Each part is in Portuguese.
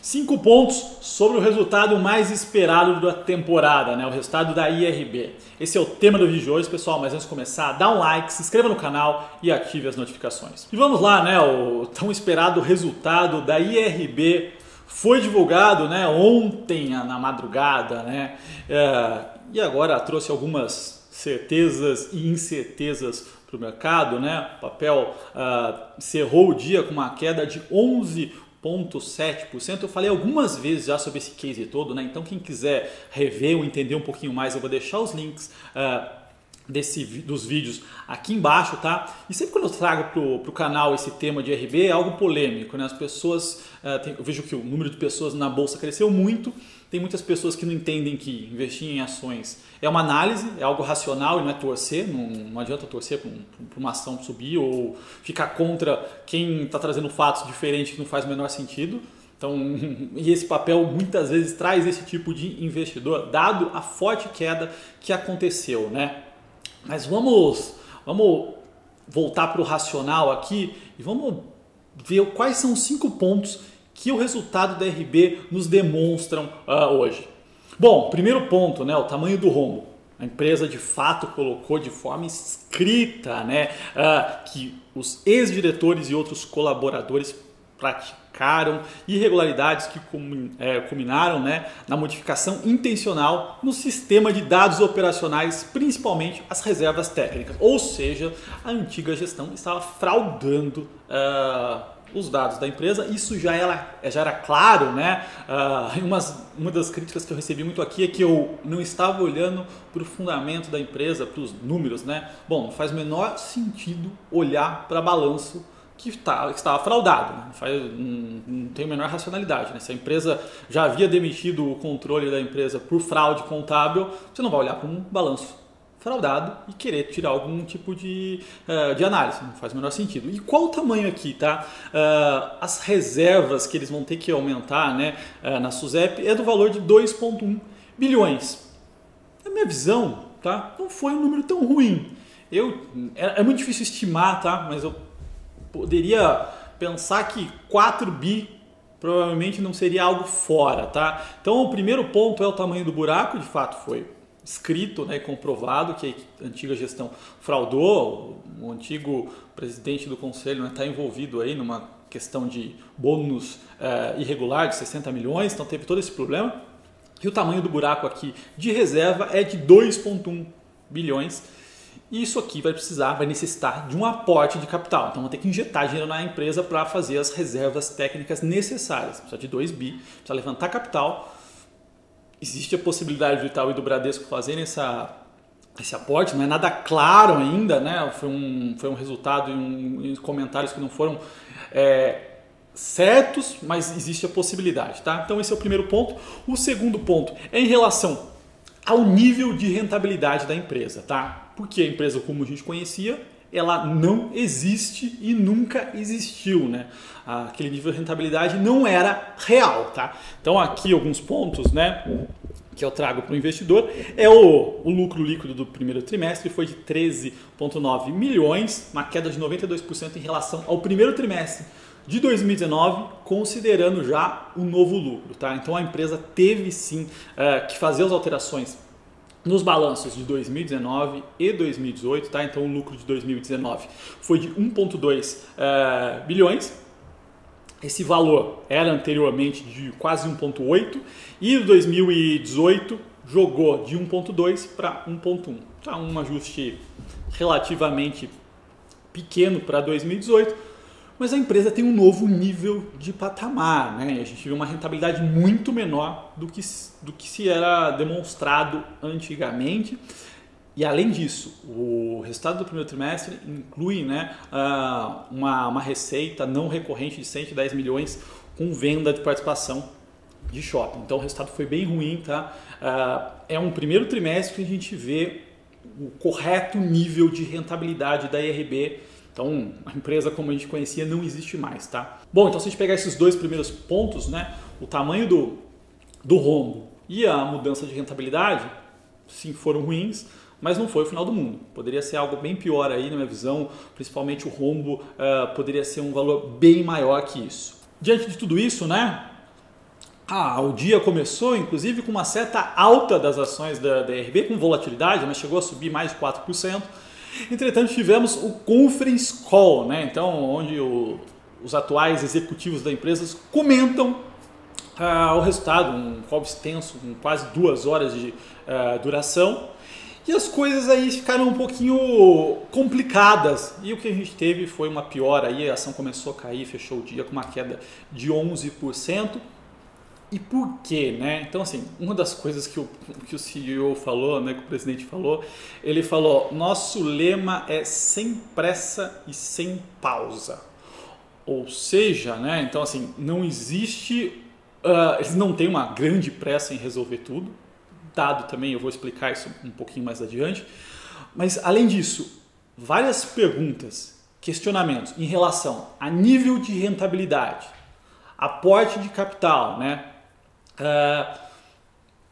5 pontos sobre o resultado mais esperado da temporada, né? O resultado da IRB. Esse é o tema do vídeo de hoje, pessoal, mas antes de começar, dá um like, se inscreva no canal e ative as notificações. E vamos lá, né? O tão esperado resultado da IRB foi divulgado, né, ontem na madrugada, né? E agora trouxe algumas certezas e incertezas para o mercado, né? O papel encerrou o dia com uma queda de 11,7%. Eu falei algumas vezes já sobre esse case todo, né? Então quem quiser rever ou entender um pouquinho mais, eu vou deixar os links dos vídeos aqui embaixo, tá? E sempre quando eu trago pro canal esse tema de IRB é algo polêmico, né? As pessoas, eu vejo que o número de pessoas na bolsa cresceu muito. Tem muitas pessoas que não entendem que investir em ações é uma análise, é algo racional e não é torcer. Não adianta torcer para uma ação subir ou ficar contra quem está trazendo fatos diferentes que não faz o menor sentido. Então, e esse papel muitas vezes traz esse tipo de investidor, dado a forte queda que aconteceu, né? Mas vamos voltar para o racional aqui e vamos ver quais são os 5 pontos que o resultado da IRB nos demonstram hoje. Bom, primeiro ponto, né, o tamanho do rombo. A empresa de fato colocou de forma escrita, né, que os ex-diretores e outros colaboradores praticaram irregularidades que culminaram, né, na modificação intencional no sistema de dados operacionais, principalmente as reservas técnicas. Ou seja, a antiga gestão estava fraudando os dados da empresa. Isso já era claro, né? Uma das críticas que eu recebi muito aqui é que eu não estava olhando para o fundamento da empresa, para os números, né? Bom, não faz o menor sentido olhar para balanço que estava fraudado, né? Não tem a menor racionalidade, né? Se a empresa já havia demitido o controle da empresa por fraude contábil, você não vai olhar para um balanço fraudado e querer tirar algum tipo de análise, não faz o menor sentido. E qual o tamanho aqui, tá? As reservas que eles vão ter que aumentar, né, na SUSEP é do valor de 2,1 bilhões. Na minha visão, tá, não foi um número tão ruim. É muito difícil estimar, tá, mas eu poderia pensar que 4 bi provavelmente não seria algo fora, tá? Então o primeiro ponto é o tamanho do buraco, de fato foi escrito, né, comprovado que a antiga gestão fraudou. O antigo presidente do conselho está envolvido aí numa questão de bônus irregular de 60 milhões, então teve todo esse problema. E o tamanho do buraco aqui de reserva é de 2,1 bilhões. E isso aqui vai necessitar de um aporte de capital. Então, vou ter que injetar dinheiro na empresa para fazer as reservas técnicas necessárias. Precisa de 2 bi, precisa levantar capital. Existe a possibilidade do Itaú e do Bradesco fazerem esse aporte, não é nada claro ainda, né? Foi um resultado em comentários que não foram certos, mas existe a possibilidade, tá? Então esse é o primeiro ponto. O segundo ponto é em relação ao nível de rentabilidade da empresa, tá? Porque a empresa, como a gente conhecia, ela não existe e nunca existiu, né? Aquele nível de rentabilidade não era real, tá? Então aqui alguns pontos, né, que eu trago para o investidor é o lucro líquido do primeiro trimestre foi de 13,9 milhões, uma queda de 92% em relação ao primeiro trimestre de 2019, considerando já o novo lucro, tá? Então a empresa teve sim que fazer as alterações nos balanços de 2019 e 2018, tá? Então o lucro de 2019 foi de 1,2 bilhões. Esse valor era anteriormente de quase 1,8 e o 2018 jogou de 1,2 para 1,1. Tá? Um ajuste relativamente pequeno para 2018. Mas a empresa tem um novo nível de patamar, né? A gente viu uma rentabilidade muito menor do que se era demonstrado antigamente. E além disso, o resultado do primeiro trimestre inclui, né, uma receita não recorrente de 110 milhões com venda de participação de shopping. Então o resultado foi bem ruim, tá? É um primeiro trimestre que a gente vê o correto nível de rentabilidade da IRB. Então, a empresa como a gente conhecia não existe mais, tá? Bom, então se a gente pegar esses dois primeiros pontos, né, o tamanho do rombo e a mudança de rentabilidade, sim, foram ruins, mas não foi o final do mundo. Poderia ser algo bem pior aí, na minha visão, principalmente o rombo poderia ser um valor bem maior que isso. Diante de tudo isso, né, O dia começou, inclusive, com uma certa alta das ações da ERB, com volatilidade, mas chegou a subir mais de 4%. Entretanto, tivemos o conference call, né? Então, onde os atuais executivos da empresa comentam o resultado, um call extenso, com quase 2 horas de duração. E as coisas aí ficaram um pouquinho complicadas. E o que a gente teve foi uma piora aí, a ação começou a cair, fechou o dia com uma queda de 11%. E por quê, né? Então, assim, uma das coisas que o CEO falou, né, que o presidente falou, ele falou, nosso lema é sem pressa e sem pausa. Ou seja, né, então, assim, não existe, eles não têm uma grande pressa em resolver tudo, dado também, eu vou explicar isso um pouquinho mais adiante, mas, além disso, várias perguntas, questionamentos em relação a nível de rentabilidade, aporte de capital, né?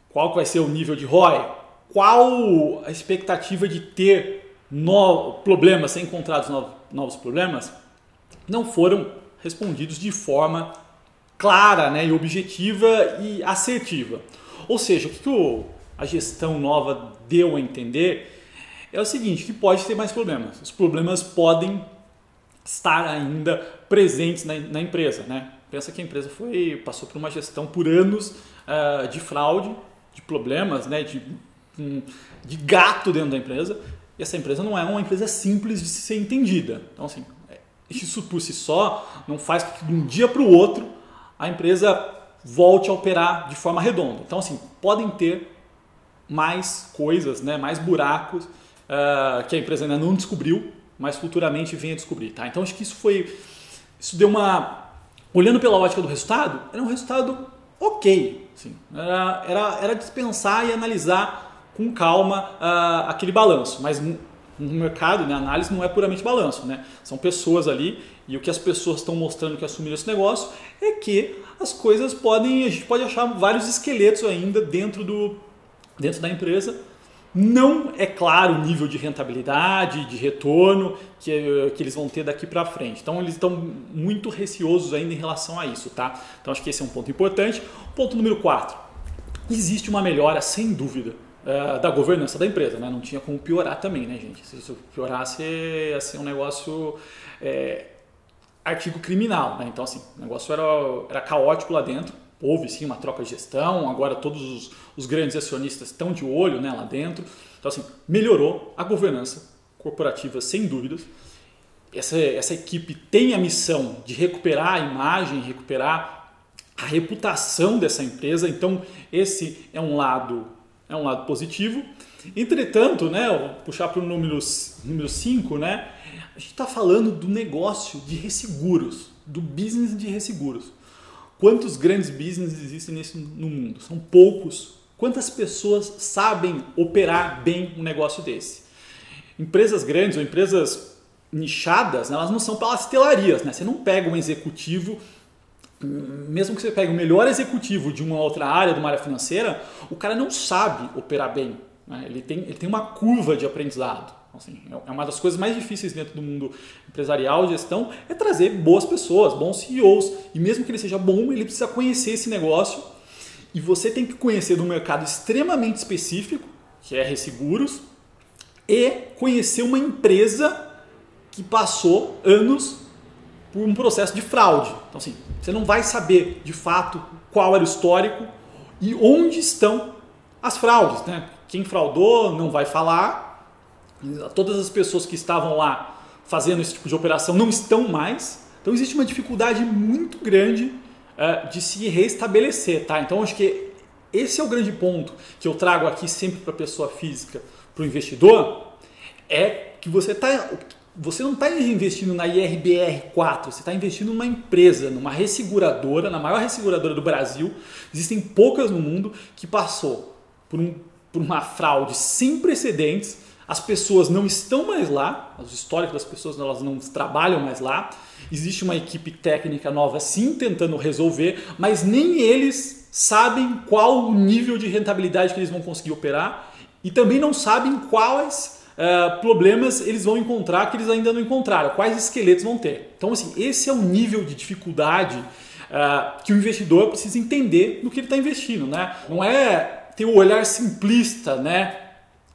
Qual vai ser o nível de ROI, qual a expectativa de ter problemas, ser encontrados novos problemas, não foram respondidos de forma clara, né, e objetiva e assertiva. Ou seja, o que a gestão nova deu a entender é o seguinte, que pode ter mais problemas. Os problemas podem estar ainda presentes na empresa, né? Pensa que a empresa passou por uma gestão por anos de fraude, de problemas, né, de gato dentro da empresa. E essa empresa não é uma empresa simples de ser entendida. Então, assim, isso por si só não faz que de um dia para o outro a empresa volte a operar de forma redonda. Então, assim, podem ter mais coisas, né, mais buracos que a empresa ainda não descobriu, mas futuramente venha a descobrir. Tá? Então, acho que isso deu uma... Olhando pela ótica do resultado, era um resultado ok. Assim, era dispensar e analisar com calma aquele balanço. Mas no mercado, né, a análise não é puramente balanço. Né? São pessoas ali e o que as pessoas estão mostrando que assumiram esse negócio é que as coisas a gente pode achar vários esqueletos ainda dentro da empresa. Não é claro o nível de rentabilidade, de retorno que eles vão ter daqui para frente. Então, eles estão muito receosos ainda em relação a isso, tá? Então, acho que esse é um ponto importante. Ponto número 4. Existe uma melhora, sem dúvida, da governança da empresa, né? Não tinha como piorar também, né, gente? Se isso piorasse, ia ser um negócio... artigo criminal, né? Então, assim, o negócio era caótico lá dentro. Houve sim uma troca de gestão, agora todos os grandes acionistas estão de olho, né, lá dentro. Então, assim, melhorou a governança corporativa, sem dúvidas. Essa equipe tem a missão de recuperar a imagem, recuperar a reputação dessa empresa. Então, esse é um lado positivo. Entretanto, né, eu vou puxar para o número 5, né, a gente está falando do negócio de resseguros, do business de resseguros. Quantos grandes business existem no mundo? São poucos. Quantas pessoas sabem operar bem um negócio desse? Empresas grandes ou empresas nichadas, né, elas não são pastelarias. Né? Você não pega um executivo, mesmo que você pegue o melhor executivo de uma outra área, de uma área financeira, o cara não sabe operar bem. Né? Ele tem uma curva de aprendizado. Assim, é uma das coisas mais difíceis dentro do mundo empresarial, gestão, é trazer boas pessoas, bons CEOs. E mesmo que ele seja bom, ele precisa conhecer esse negócio. E você tem que conhecer de um mercado extremamente específico, que é resseguros, e conhecer uma empresa que passou anos por um processo de fraude. Então, assim, você não vai saber de fato qual era o histórico e onde estão as fraudes. Né? Quem fraudou não vai falar. Todas as pessoas que estavam lá fazendo esse tipo de operação não estão mais. Então existe uma dificuldade muito grande de se restabelecer. Tá? Então acho que esse é o grande ponto que eu trago aqui sempre para a pessoa física, para o investidor, é que você não está investindo na IRBR4, você está investindo numa empresa, numa resseguradora, na maior resseguradora do Brasil. Existem poucas no mundo que passou por uma fraude sem precedentes. As pessoas não estão mais lá, os históricos das pessoas elas não trabalham mais lá. Existe uma equipe técnica nova sim tentando resolver, mas nem eles sabem qual o nível de rentabilidade que eles vão conseguir operar e também não sabem quais problemas eles vão encontrar que eles ainda não encontraram, quais esqueletos vão ter. Então, assim, esse é o nível de dificuldade que o investidor precisa entender no que ele está investindo, né? Não é ter o olhar simplista, né?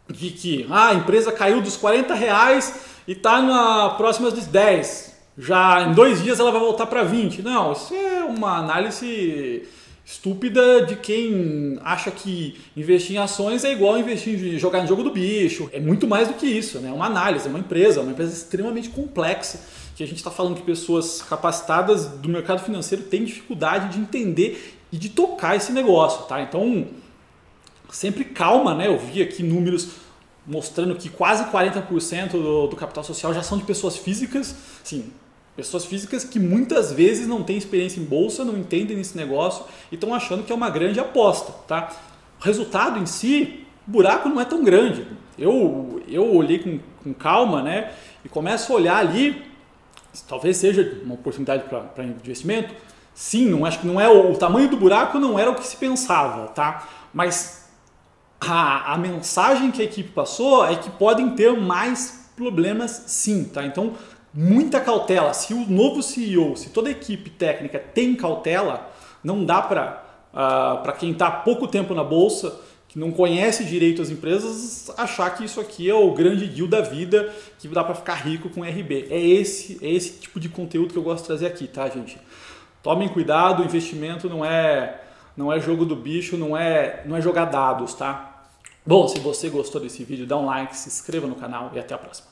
De que a empresa caiu dos R$40 e está na próxima dos 10. Já em 2 dias ela vai voltar para 20. Não, isso é uma análise estúpida de quem acha que investir em ações é igual investir em jogar no jogo do bicho. É muito mais do que isso, né? É uma análise, é uma empresa extremamente complexa, que a gente está falando que pessoas capacitadas do mercado financeiro têm dificuldade de entender e de tocar esse negócio, tá? Então, sempre calma, né? Eu vi aqui números mostrando que quase 40% do capital social já são de pessoas físicas, sim, pessoas físicas que muitas vezes não têm experiência em bolsa, não entendem nesse negócio e estão achando que é uma grande aposta, tá? O resultado em si, o buraco não é tão grande. Eu olhei com calma, né? E começo a olhar ali, talvez seja uma oportunidade para investimento. Sim, acho que não é o tamanho do buraco não era o que se pensava, tá? Mas a mensagem que a equipe passou é que podem ter mais problemas, sim, tá? Então muita cautela. Se o novo CEO, se toda a equipe técnica tem cautela, não dá para quem está há pouco tempo na bolsa, que não conhece direito as empresas, achar que isso aqui é o grande deal da vida, que dá para ficar rico com RB. É esse tipo de conteúdo que eu gosto de trazer aqui, tá, gente? Tomem cuidado, o investimento não é jogo do bicho, não é jogar dados, tá? Bom, se você gostou desse vídeo, dá um like, se inscreva no canal e até a próxima.